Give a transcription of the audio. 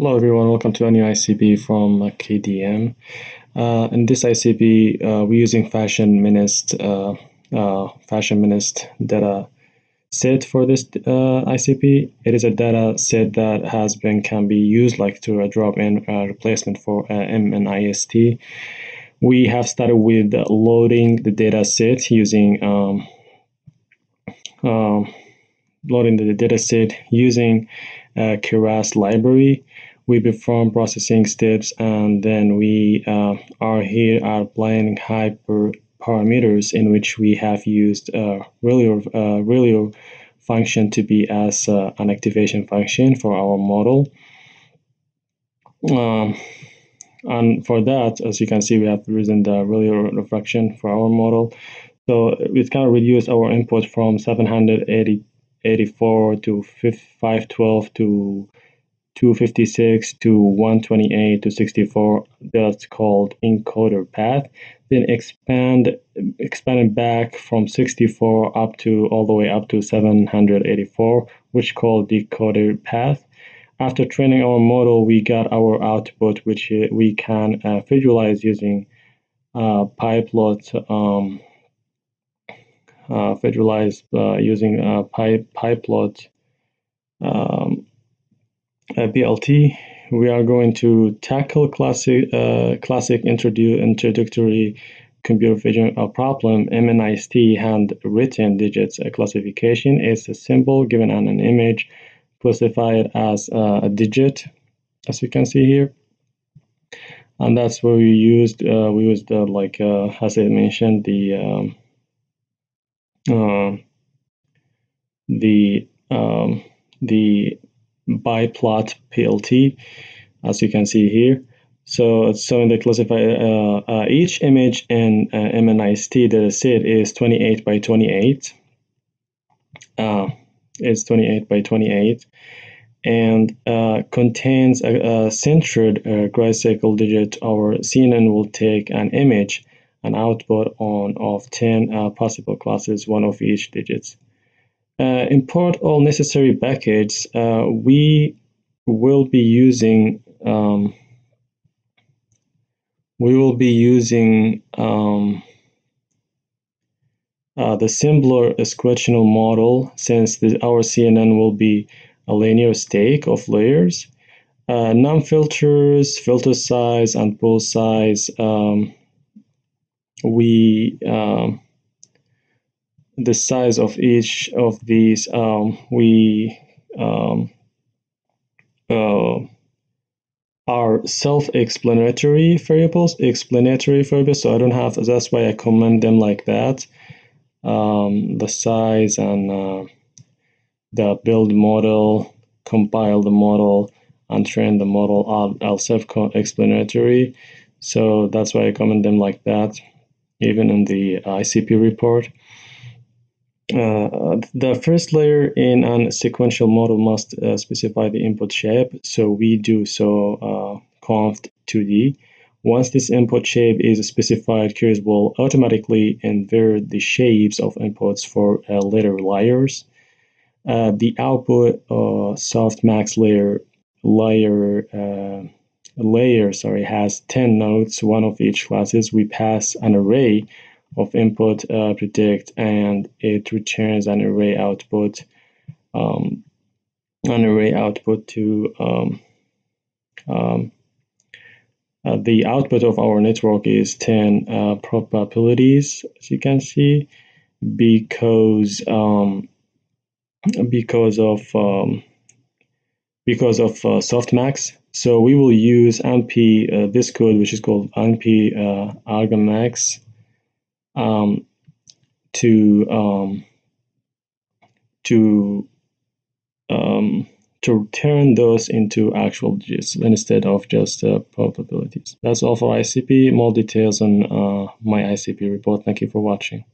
Hello everyone, welcome to a new ICP from KDM. In this ICP, we're using Fashion Minist data set for this ICP. It is a data set that can be used like to a drop-in replacement for MNIST. We have started with loading the data set using Keras library. We perform processing steps, and then we are applying hyperparameters in which we have used ReLU function to be as an activation function for our model. And for that, as you can see, we have used the ReLU reflection for our model. So we kind of reduce our input from 784 to 512 to 256 to 128 to 64. That's called encoder path. Then expanded back from 64 up to all the way up to 784, which called decoder path. After training our model, we got our output, which we can visualize using PyPlot. PyPlot BLT. We are going to tackle classic introductory computer vision problem. MNIST handwritten digits classification is a symbol given on an image classified as a digit, as you can see here. And that's where we used like as I mentioned, the biplot PLT, as you can see here. So in the classifier, each image in MNIST dataset is 28 by 28. It's 28 by 28, and contains a centered gray circle digit. Our CNN will take an image and output of 10 possible classes, one of each digits. Import all necessary packages. We will be using the simpler sequential model, since our CNN will be a linear stack of layers. Non-filters, filter size, and pool size. The size of each of these are self-explanatory variables, so I don't have, that's why I comment them like that. The size and the build model, compile the model, and train the model are self-explanatory, so that's why I comment them like that, even in the ICP report. The first layer in a sequential model must specify the input shape, so we do so conv2d. Once this input shape is specified, Keras will automatically invert the shapes of inputs for later layers. The output softmax layer has 10 nodes, one of each classes. We pass an array of input predict, and it returns an array output to the output of our network is 10 probabilities, as you can see, because of softmax. So we will use np this code, which is called np argmax, to turn those into actual digits instead of just probabilities. That's all for ICP. More details on my ICP report. Thank you for watching.